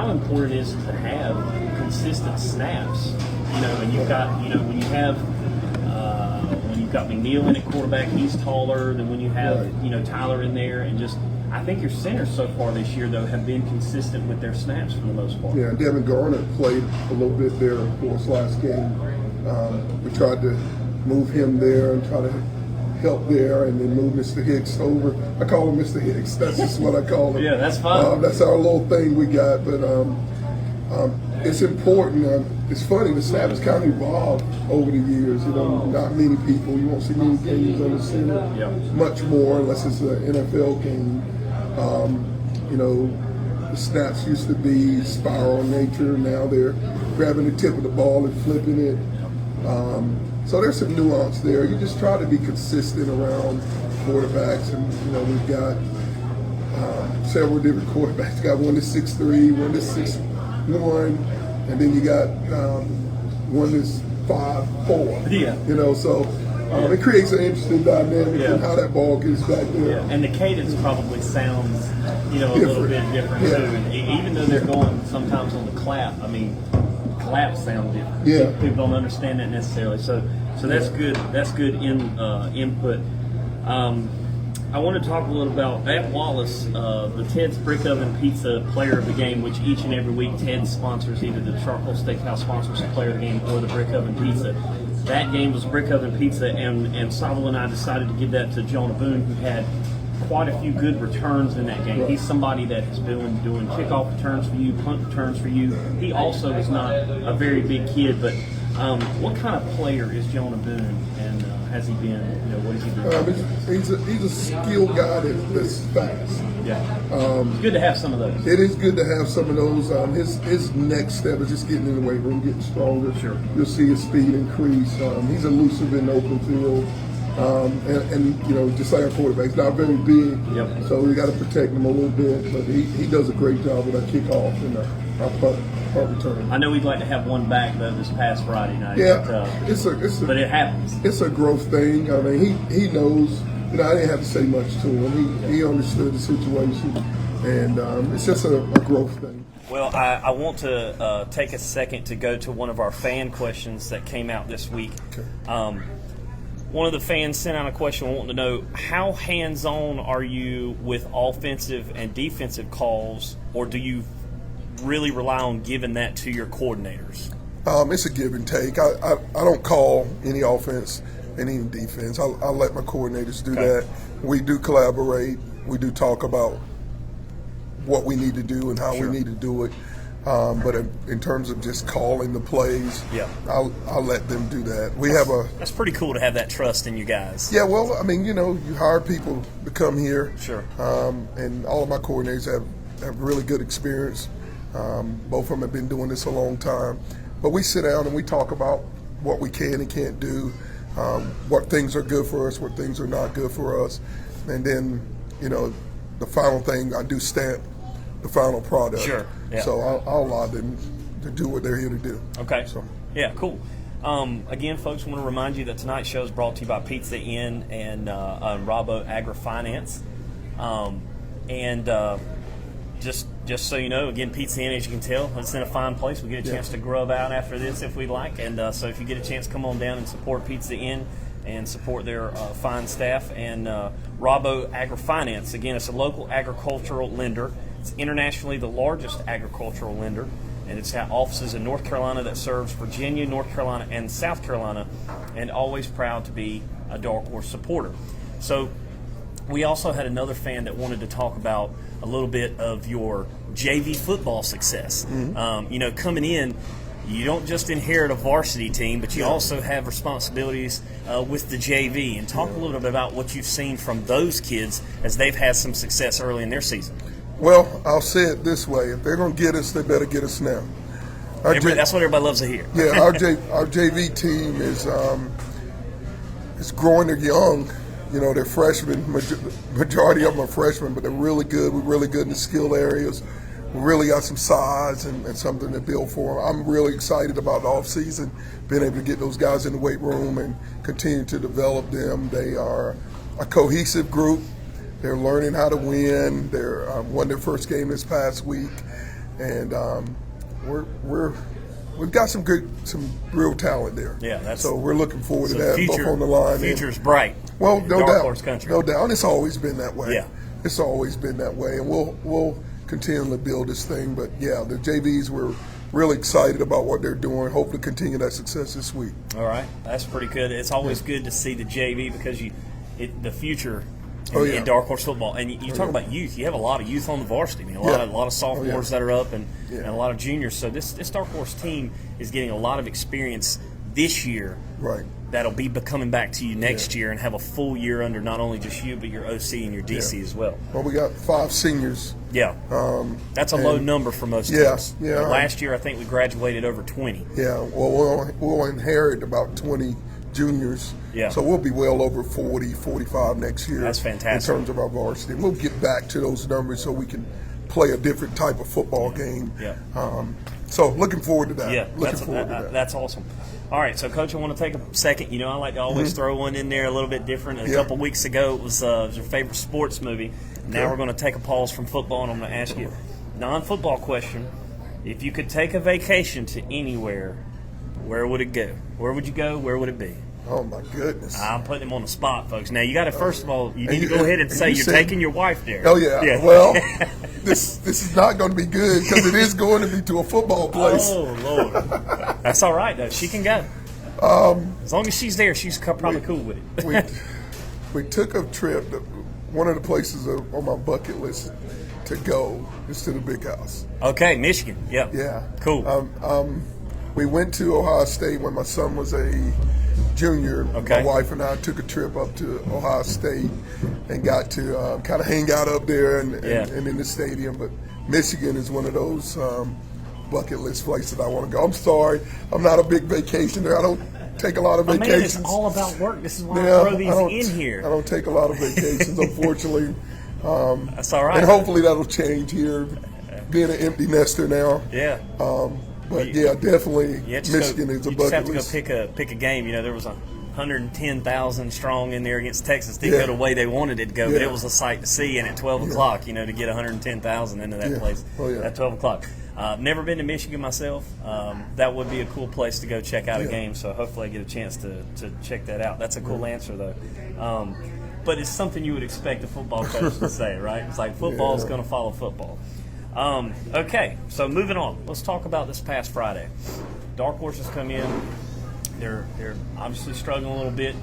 how important it is to have consistent snaps. And you've got, when you've got McNeil in at quarterback, he's taller than when you have, Tyler in there, and just. I think your centers so far this year, though, have been consistent with their snaps for the most part. Yeah, Devin Garner played a little bit there, of course, last game. We tried to move him there and try to help there, and then move Mr. Hicks over. I call him Mr. Hicks. That's just what I call him. Yeah, that's fine. That's our little thing we got. But it's important. It's funny, the snap has kind of evolved over the years. Not many people. You won't see many games on the center. Much more, unless it's an NFL game. The snaps used to be spiral in nature. Now they're grabbing the tip of the ball and flipping it. So there's some nuance there. You just try to be consistent around quarterbacks, and we've got several different quarterbacks. Got one that's 6'3", one that's 6'1", and then you got one that's 5'4". Yeah. So. It creates an interesting dynamic in how that ball gets back there. Yeah. And the cadence probably sounds, a little bit different too. And even though they're going sometimes on the clap, claps sound different. Yeah. People don't understand that necessarily. So that's good. That's good input. I want to talk a little about at Wallace, the Ted's Brick Oven Pizza Player of the Game, which each and every week Ted sponsors either the Charcoal Steakhouse sponsors the Player of the Game or the Brick Oven Pizza. That game was Brick Oven Pizza, and Sabo and I decided to give that to Jonah Boone, who had quite a few good returns in that game. Right. He's somebody that has been doing kickoff returns for you, punt returns for you. He also is not a very big kid, but what kind of player is Jonah Boone, and has he been? What has he been? He's a skilled guy that's fast. Yeah. It's good to have some of those. It is good to have some of those. His next step is just getting in the weight room, getting stronger. Sure. You'll see his speed increase. He's elusive in the open field. And just like our quarterback, he's not very big. Yep. So we got to protect him a little bit. But he does a great job with our kickoff and our punt return. I know we'd like to have one back though this past Friday night. Yeah, but it happens. It's a growth thing. He knows. I didn't have to say much to him. He understood the situation, and it's just a growth thing. Well, I want to take a second to go to one of our fan questions that came out this week. Okay. One of the fans sent out a question wanting to know, how hands-on are you with offensive and defensive calls, or do you really rely on giving that to your coordinators? It's a give and take. I don't call any offense and any defense. I let my coordinators do that. We do collaborate. We do talk about what we need to do and how we need to do it. But in terms of just calling the plays, I'll let them do that. That's pretty cool to have that trust in you guys. Yeah, well, you hire people to come here. Sure. And all of my coordinators have really good experience. Both of them have been doing this a long time. But we sit down and we talk about what we can and can't do, what things are good for us, what things are not good for us. And then, the final thing, I do stamp the final product. Sure. Yeah. So I'll allow them to do what they're here to do. Okay. So. Yeah, cool. Again, folks, I want to remind you that tonight's show is brought to you by Pizza Inn and Rabo Agri-Finance. Just so you know, again, Pizza Inn, as you can tell, it's in a fine place. We get a chance to grub out after this if we'd like. And so if you get a chance, come on down and support Pizza Inn and support their fine staff. And Rabo Agri-Finance, again, it's a local agricultural lender. It's internationally the largest agricultural lender, and it's got offices in North Carolina that serves Virginia, North Carolina, and South Carolina, and always proud to be a Dark Horse supporter. So we also had another fan that wanted to talk about a little bit of your JV football success. Mm-hmm. Coming in, you don't just inherit a varsity team, but you also have responsibilities with the JV. And talk a little bit about what you've seen from those kids as they've had some success early in their season. Well, I'll say it this way. If they're going to get us, they better get us now. That's what everybody loves to hear. Yeah, our JV team is growing. They're young. They're freshmen. Majority of them are freshmen, but they're really good. We're really good in the skill areas. We really got some size and something to build for them. I'm really excited about the offseason, being able to get those guys in the weight room and continue to develop them. They are a cohesive group. They're learning how to win. They won their first game this past week, and we've got some real talent there. Yeah, so we're looking forward to that. Future, both on the line. Future's bright. Well, no Dark doubt, Horse Country. no doubt. And it's always been that way. Yeah, it's always been that way, and we'll continue to build this thing. But yeah, the JVs were really excited about what they're doing. Hopefully continue that success this week. All right, that's pretty good. It's always good to see the JV because the future in Dark Horse football. And you talk about youth. You have a lot of youth on the varsity. I mean, a lot of sophomores that are up and a lot of juniors. So this Dark Horse team is getting a lot of experience this year. Right. That'll be coming back to you next year and have a full year under not only just you but your OC and your DC as well. Well, we got 5 seniors. Yeah. That's a low number for most teams. Yeah. Last year I think we graduated over 20. Yeah. Well, we'll inherit about 20 juniors. Yeah. So we'll be well over 40, 45 next year. That's fantastic. In terms of our varsity. We'll get back to those numbers so we can play a different type of football game. Yeah. So looking forward to that. Yeah. Looking forward to that. That's awesome. All right, so Coach, I want to take a second. You know, I like to always throw one in there a little bit different. A couple weeks ago, it was your favorite sports movie. Now we're going to take a pause from football, and I'm going to ask you a non-football question. If you could take a vacation to anywhere, where would it go? Where would you go? Where would it be? Oh, my goodness. I'm putting him on the spot, folks. Now, you got to, first of all, you need to go ahead and say you're taking your wife there. Oh, yeah. Well, this is not going to be good because it is going to be to a football place. Oh, Lord. That's all right, though. She can go. As long as she's there, she's probably cool with it. We took a trip. One of the places on my bucket list to go is to the Big House. Okay, Michigan. Yeah. Yeah. Cool. We went to Ohio State when my son was a junior. Okay. My wife and I took a trip up to Ohio State and got to kind of hang out up there and in the stadium. But Michigan is one of those bucket list places I want to go. I'm sorry, I'm not a big vacationer. I don't take a lot of vacations. Man, it's all about work. This is why I throw these in here. I don't take a lot of vacations, unfortunately. That's all right. And hopefully that'll change here, being an empty nester now. Yeah. But definitely Michigan is a bucket list. You just have to go pick a game. You know, there was 110,000 strong in there against Texas. Didn't go the way they wanted it to go, but it was a sight to see. And at 12 o'clock, you know, to get 110,000 into that place at 12 o'clock. Never been to Michigan myself. That would be a cool place to go check out a game. So hopefully I get a chance to check that out. That's a cool answer, though. But it's something you would expect a football coach to say, right? It's like football is going to follow football. Okay, so moving on. Let's talk about this past Friday. Dark Horses come in. They're obviously struggling a little bit.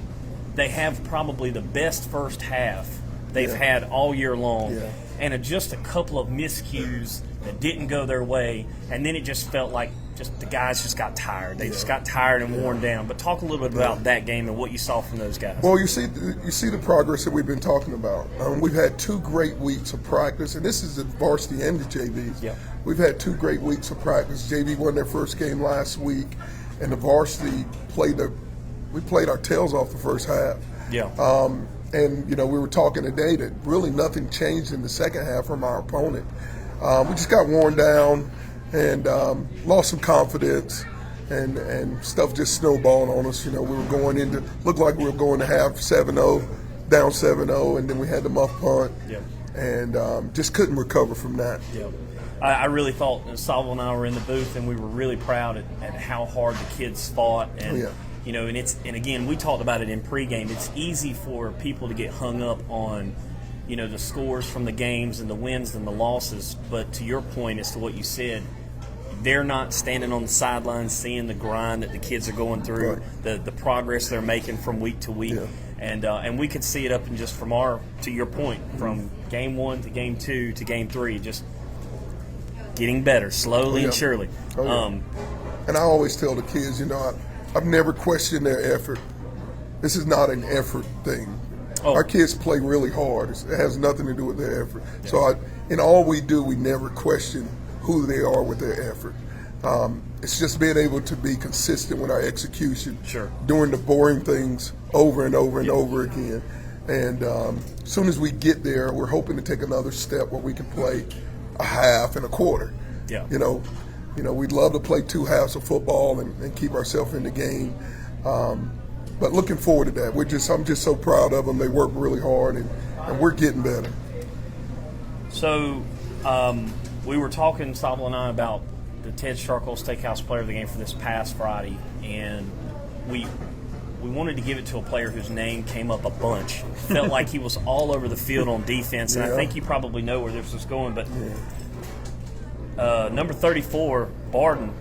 They have probably the best first half they've had all year long. Yeah. And just a couple of miscues that didn't go their way. And then it just felt like the guys just got tired. They just got tired and worn down. But talk a little bit about that game and what you saw from those guys. Well, you see the progress that we've been talking about. We've had 2 great weeks of practice, and this is the varsity and the JVs. Yeah. We've had 2 great weeks of practice. JV won their first game last week, and the varsity played our tails off the first half. Yeah. And, you know, we were talking today that really nothing changed in the second half from our opponent. We just got worn down and lost some confidence, and stuff just snowballed on us. You know, we were looked like we were going to have 7-0, down 7-0, and then we had the muff punt, and just couldn't recover from that. Yeah. I really thought Salvo and I were in the booth, and we were really proud at how hard the kids fought. And you know, and again, we talked about it in pregame. It's easy for people to get hung up on, you know, the scores from the games and the wins and the losses. But to your point as to what you said, they're not standing on the sidelines seeing the grind that the kids are going through, the progress they're making from week to week. Yeah. And we could see it up in just from to your point, from game 1 to game 2 to game 3, just getting better slowly and surely. And I always tell the kids, you know, I've never questioned their effort. This is not an effort thing. Our kids play really hard. It has nothing to do with their effort. Yeah. So in all we do, we never question who they are with their effort. It's just being able to be consistent with our execution, doing the boring things over and over and over again. And as soon as we get there, we're hoping to take another step where we can play a half and a quarter. Yeah. You know, we'd love to play 2 halves of football and keep ourselves in the game. But looking forward to that. I'm just so proud of them. They work really hard, and we're getting better. So we were talking, Stobble and I, about the Ted Charcoal Steakhouse Player of the Game for this past Friday, and we wanted to give it to a player whose name came up a bunch. Felt like he was all over the field on defense, and I think you probably know where this was going, but number 34, Barden,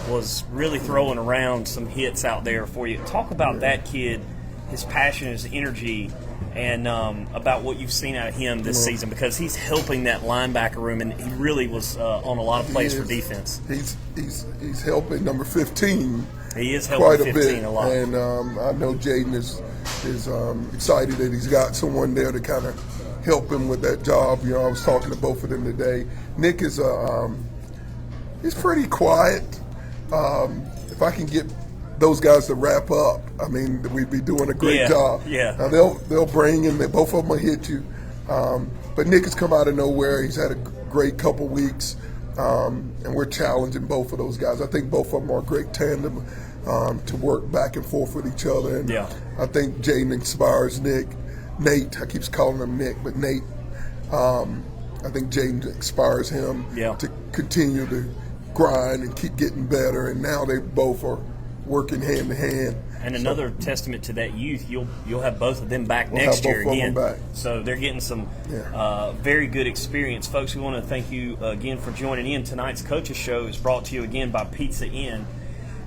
was really throwing around some hits out there for you. Talk about that kid, his passion, his energy, and about what you've seen out of him this season, because he's helping that linebacker room, and he really was on a lot of plays for defense. He's helping number 15. He is helping quite 15 a lot. And I know Jaden is excited that he's got someone there to kind of help him with that job. You know, I was talking to both of them today. Nick is he's pretty quiet. If I can get those guys to wrap up, I mean, we'd be doing a great job. Yeah. Now they'll bring in, both of them will hit you. But Nick has come out of nowhere. He's had a great couple weeks, and we're challenging both of those guys. I think both of them are a great tandem to work back and forth with each other. And I think Jaden inspires Nate. I keep calling him Nick, but Nate. I think Jaden inspires him to continue to grind and keep getting better. And now they both are working hand in hand. And another testament to that youth, you'll have both of them back next year again. So they're getting some very good experience. Folks, we want to thank you again for joining in. Tonight's Coaches Show is brought to you again by Pizza Inn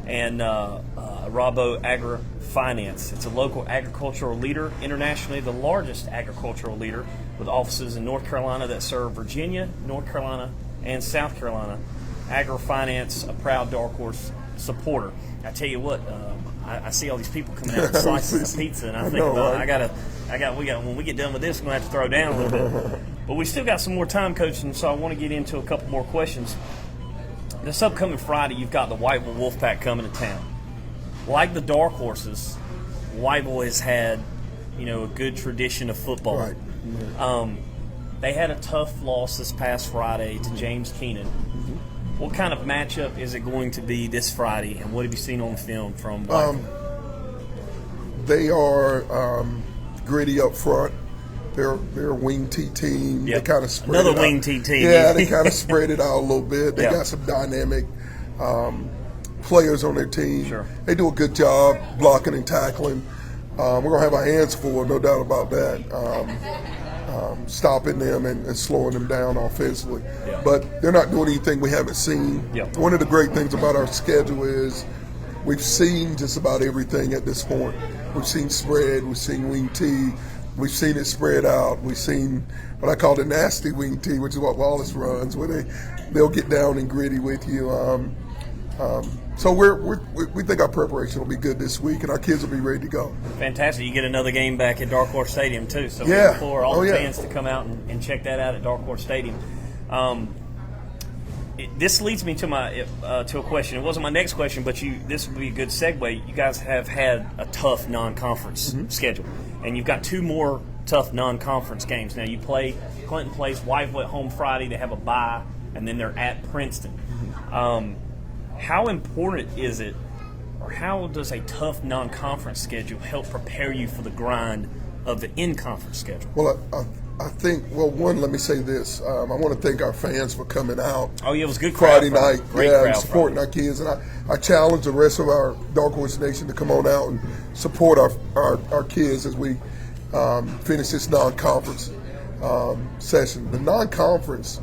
and Rabo Agri Finance. It's a local agricultural leader, internationally the largest agricultural leader, with offices in North Carolina that serve Virginia, North Carolina, and South Carolina. Agri Finance, a proud Dark Horse supporter. I tell you what, I see all these people coming out with slices of pizza, and I think when we get done with this, we're going to have to throw down a little bit. But we still got some more time, Coach, and so I want to get into a couple more questions. This upcoming Friday, you've got the Whiteville Wolfpack coming to town. Like the Dark Horses, Whiteville has had, a good tradition of football. Right. They had a tough loss this past Friday to James Keenan. What kind of matchup is it going to be this Friday, and what have you seen on film from Whiteville? They are gritty up front. They're a wing T team. They kind of spread another wing T team. Yeah, they kind of spread it out a little bit. They got some dynamic players on their team. Sure. They do a good job blocking and tackling. We're going to have our hands full, no doubt about that. Stopping them and slowing them down offensively. But they're not doing anything we haven't seen. One of the great things about our schedule is we've seen just about everything at this point. We've seen spread, we've seen wing T, we've seen it spread out, we've seen what I call the nasty wing T, which is what Wallace runs, where they'll get down and gritty with you. So we think our preparation will be good this week, and our kids will be ready to go. Fantastic. You get another game back at Dark Horse Stadium, too. So we implore all the fans to come out and check that out at Dark Horse Stadium. This leads me to to a question. It wasn't my next question, but this would be a good segue. You guys have had a tough non-conference schedule, and you've got two more tough non-conference games. Now, Clinton plays Whiteville at home Friday. They have a bye, and then they're at Princeton. How important is it, or how does a tough non-conference schedule help prepare you for the grind of the in-conference schedule? Well, I think, one, let me say this. I want to thank our fans for coming out. Oh, yeah, it was a good crowd Friday night. Great crowd supporting Friday. Our kids. And I challenge the rest of our Dark Horse Nation to come on out and support our kids as we finish this non-conference session. The non-conference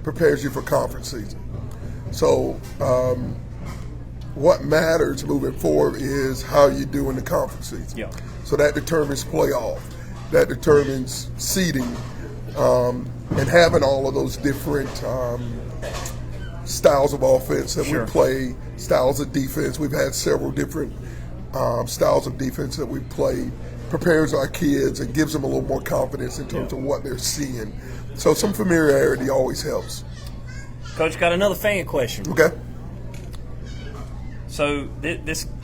prepares you for conference season. So what matters moving forward is how you do in the conference season. So that determines playoff. That determines seeding, and having all of those different styles of offense that we play, styles of defense. We've had several different styles of defense that we've played. Prepares our kids and gives them a little more confidence in terms of what they're seeing. So some familiarity always helps. Coach, got another fan question. Okay. So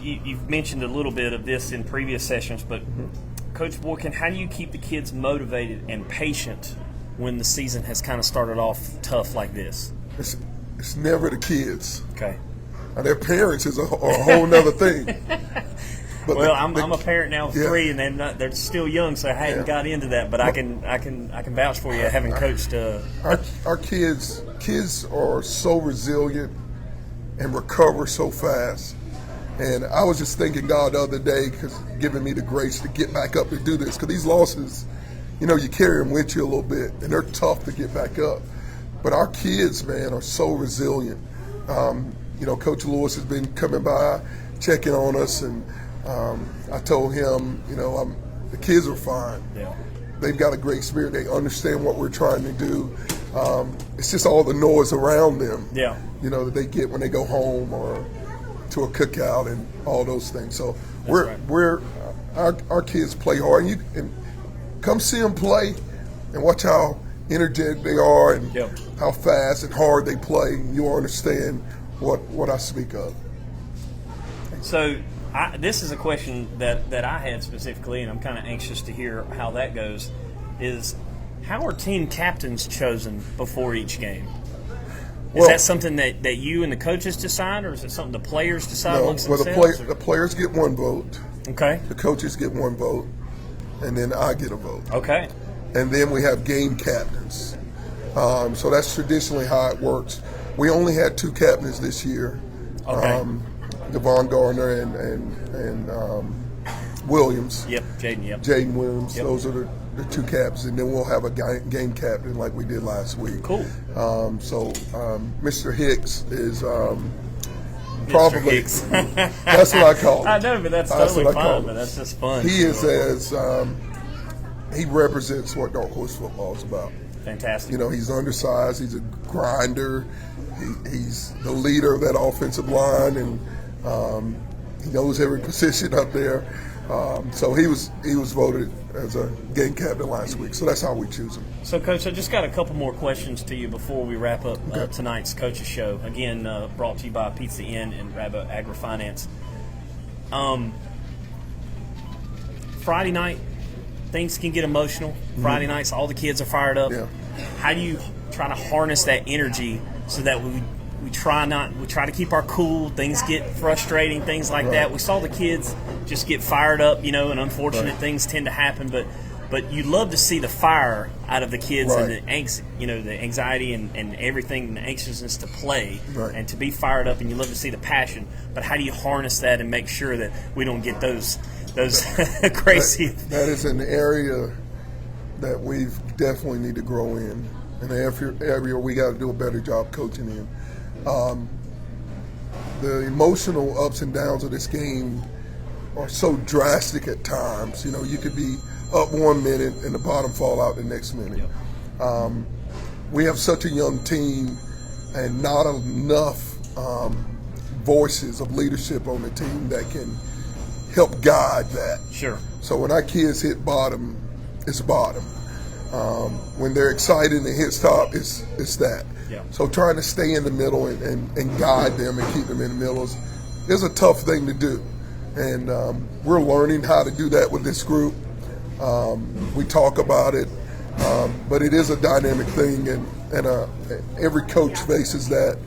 you've mentioned a little bit of this in previous sessions, but Coach Boykin, how do you keep the kids motivated and patient when the season has kind of started off tough like this? It's never the kids. Okay. Now, their parents is a whole nother thing. But well, I'm a parent now of yeah. 3, and they're still young, so I hadn't got into that. But I can vouch for you, having coached. Our kids are so resilient and recover so fast. And I was just thanking God the other day, because giving me the grace to get back up and do this. Because these losses, you carry them with you a little bit, and they're tough to get back up. But our kids, man, are so resilient. Coach Lewis has been coming by, checking on us, and I told him, the kids are fine. Yeah. They've got a great spirit. They understand what we're trying to do. It's just all the noise around them, yeah. That they get when they go home or to a cookout and all those things. So our kids play hard, and come see them play and watch how energetic they are and how fast and hard they play. You'll understand what I speak of. So this is a question that I had specifically, and I'm kind of anxious to hear how that goes, is how are team captains chosen before each game? Is that something that you and the coaches decide, or is it something the players decide amongst themselves? The players get one vote. Okay. The coaches get one vote, and then I get a vote. Okay. And then we have game captains. So that's traditionally how it works. We only had 2 captains this year. Okay. Devon Gardner and Williams. Yep, Jaden. Yep. Jaden Williams. Yep. Those are the 2 captains, and then we'll have a game captain like we did last week. Cool. Mr. Hicks is probably Hicks. That's what I call him. I know, but that's totally fine. But that's just fun. He is he represents what Dark Horse football is about. Fantastic. He's undersized. He's a grinder. He's the leader of that offensive line, and he knows every position up there. So he was voted as a game captain last week. So that's how we choose him. So, Coach, I just got a couple more questions to you before we wrap up tonight's Coach's Show. Again, brought to you by Pizza Inn and Rabbit Agri-Finance. Friday night, things can get emotional. Friday nights, all the kids are fired up. Yeah. How do you try to harness that energy so that we try to keep our cool? Things get frustrating, things like that. We saw the kids just get fired up, and unfortunate things tend to happen. But you love to see the fire out of the kids and the angst, the anxiety and everything, the anxiousness to play and to be fired up, and you love to see the passion. But how do you harness that and make sure that we don't get those crazy? That is an area that we definitely need to grow in, and an area we got to do a better job coaching in. The emotional ups and downs of this game are so drastic at times. You could be up 1 minute and the bottom fall out the next minute. We have such a young team and not enough voices of leadership on the team that can help guide that. Sure. So when our kids hit bottom, it's bottom. When they're excited and it hits top, it's that. Yeah. So trying to stay in the middle and guide them and keep them in the middle is a tough thing to do. And we're learning how to do that with this group. We talk about it, but it is a dynamic thing, and every coach faces that.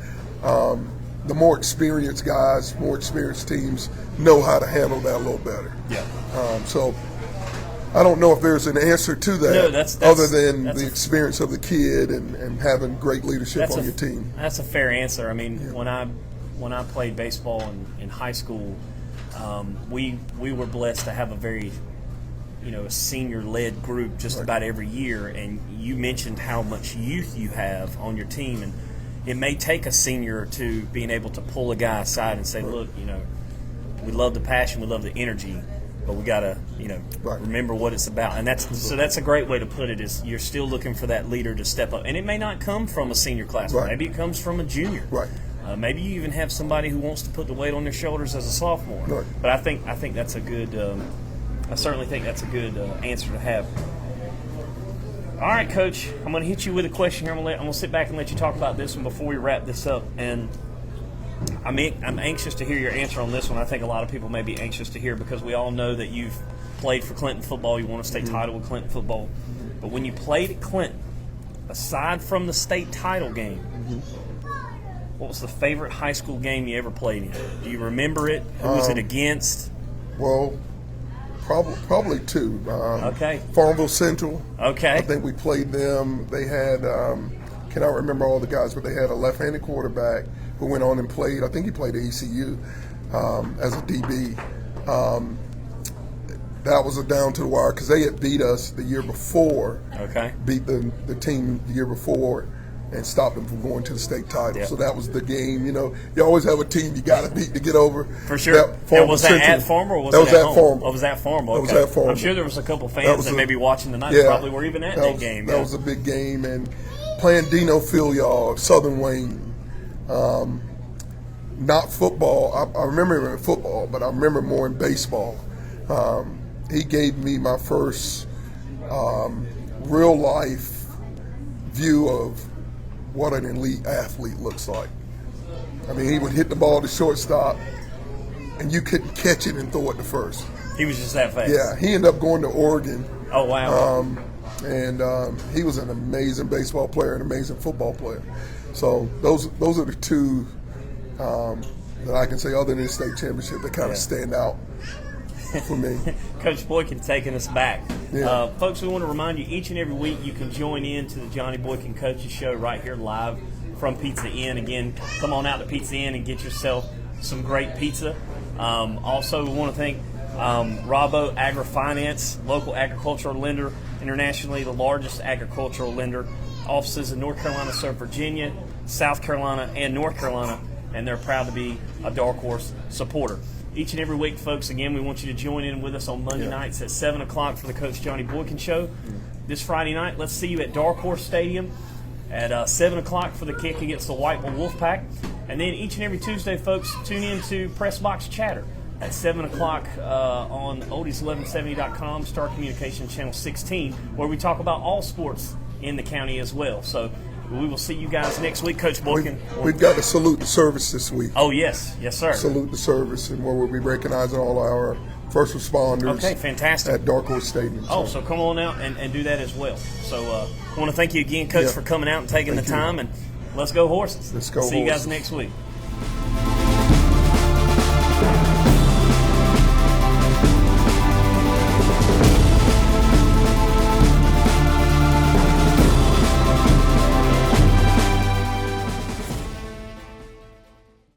The more experienced guys, more experienced teams know how to handle that a little better. Yeah. So I don't know if there's an answer to that, no, that's other than the experience of the kid and having great leadership on your team. That's a fair answer. I mean, when I played baseball in high school, we were blessed to have a very a senior-led group just about every year. And you mentioned how much youth you have on your team, and it may take a senior or two being able to pull a guy aside and say, look, we love the passion, we love the energy, but we got to, remember what it's about. And that's a great way to put it, is you're still looking for that leader to step up. And it may not come from a senior classman. Maybe it comes from a junior. Right. Maybe you even have somebody who wants to put the weight on their shoulders as a sophomore. Right. But I think that's a good I certainly think that's a good answer to have. All right, Coach, I'm going to hit you with a question here. I'm going to sit back and let you talk about this one before we wrap this up. And I'm anxious to hear your answer on this one. I think a lot of people may be anxious to hear, because we all know that you've played for Clinton football. You won a state title with Clinton football. But when you played at Clinton, aside from the state title game, what was the favorite high school game you ever played in? Do you remember it? Who was it against? Well, probably two. Okay. Farmville Central. Okay. I think we played them. They had, cannot remember all the guys, but they had a left-handed quarterback who went on and played. I think he played at ECU as a DB. That was a down to the wire because they had beat us the year before. Okay. Beat the team the year before and stopped them from going to the state title. Yep. So that was the game. You know, you always have a team you got to beat to get over. For sure. And was that at Farmer or was that it at home? Farmer? Oh, was that Farmer? Okay. That was at Farmer. I'm sure there was a couple fans that may be watching tonight that probably were even at that game. That was a big game. And playing Dino Filial of Southern Wayne. Not football. I remember him in football, but I remember more in baseball. He gave me my first real life view of what an elite athlete looks like. I mean, he would hit the ball to shortstop, and you couldn't catch it and throw it to first. He was just that fast. Yeah, he ended up going to Oregon. Oh, wow. And he was an amazing baseball player, an amazing football player. So those are the two that I can say, other than the state championship, that kind of stand out for me. Coach Boykin taking us back. Yeah. Folks, we want to remind you each and every week you can join in to the Johnny Boykin Coaches Show right here live from Pizza Inn. Again, come on out to Pizza Inn and get yourself some great pizza. Also, we want to thank Rabo Agri-Finance, local agricultural lender, internationally the largest agricultural lender. Offices in North Carolina, Virginia, South Carolina, and North Carolina, and they're proud to be a Dark Horse supporter. Each and every week, folks, again, we want you to join in with us on Monday nights at 7 o'clock for the Coach Johnny Boykin Show. This Friday night, let's see you at Dark Horse Stadium at 7 o'clock for the kick against the Whiteville Wolfpack. And then each and every Tuesday, folks, tune in to Press Box Chatter at 7 o'clock on oldies1170.com, Star Communication Channel 16, where we talk about all sports in the county as well. So we will see you guys next week. Coach Boykin. We've got to salute the service this week. Oh, yes. Yes, sir. Salute the service, and where we'll be recognizing all our first responders. Okay, fantastic. At Dark Horse Stadium. So come on out and do that as well. So I want to thank you again, Coach, for coming out and taking the time. And let's go Horses. Let's go See Horses. you guys next week.